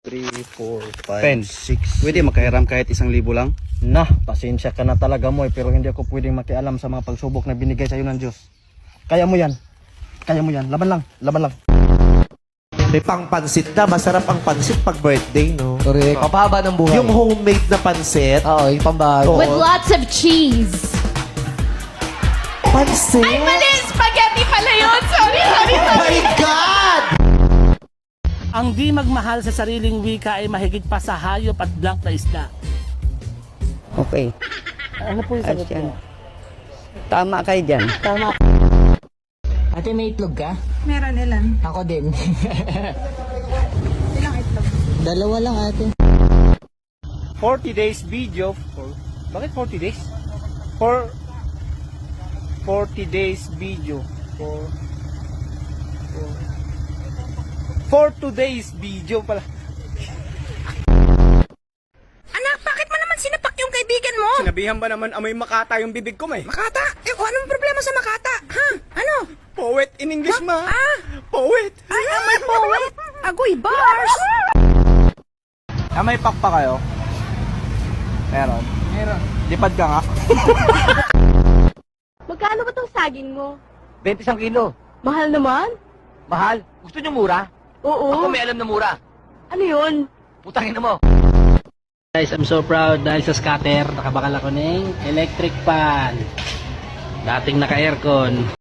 3, 4, 10. 5, 6. Pwede makahiram kahit 1,000 lang? Nah, pasensya ka na talaga mo pero hindi ako pwedeng makialam sa mga pagsubok na binigay sa iyo ng Diyos. Kaya mo yan. Kaya mo yan. Laban lang. Laban lang. May pang-pansit na. Masarap ang pansit pag birthday, no? Correct. Papahaba ng buhay. Yung homemade na pansit. Oo, yung pambahay. Oo. With lots of cheese. Pansit? Ay, mali! Spaghetti pala yun! Sorry. Oh my God! Ang di magmahal sa sariling wika ay mahigit pa sa hayop at blank na isda. Okay. Ano po yung sagot Yan. mo? Tama kayo dyan. Tama. Ate, may itlog ka? Meron ilan? Ako din. Ilang itlog? Dalawa lang, ate. 40 days video. Bakit 40 days? 40 days video. For today's video pala. Anak, bakit mo naman sinapak yung kaibigan mo? Sinabihan ba naman amoy makata yung bibig ko, may? Makata? Eh, anong problema sa Makata? Ha? Ano? Poet in English, ma. Poet. Ay, may poet. Agoy, bars. May pakpa kayo? Meron. Lipad ka nga. Magkano ba itong saging mo? 21 kilo. Mahal naman? Mahal? Gusto nyo mura? Oo. Ako may alam na mura. Ano yun? Putangin na mo. Guys, I'm so proud dahil sa scatter, nakabakal ako ng electric fan. Dating naka-aircon.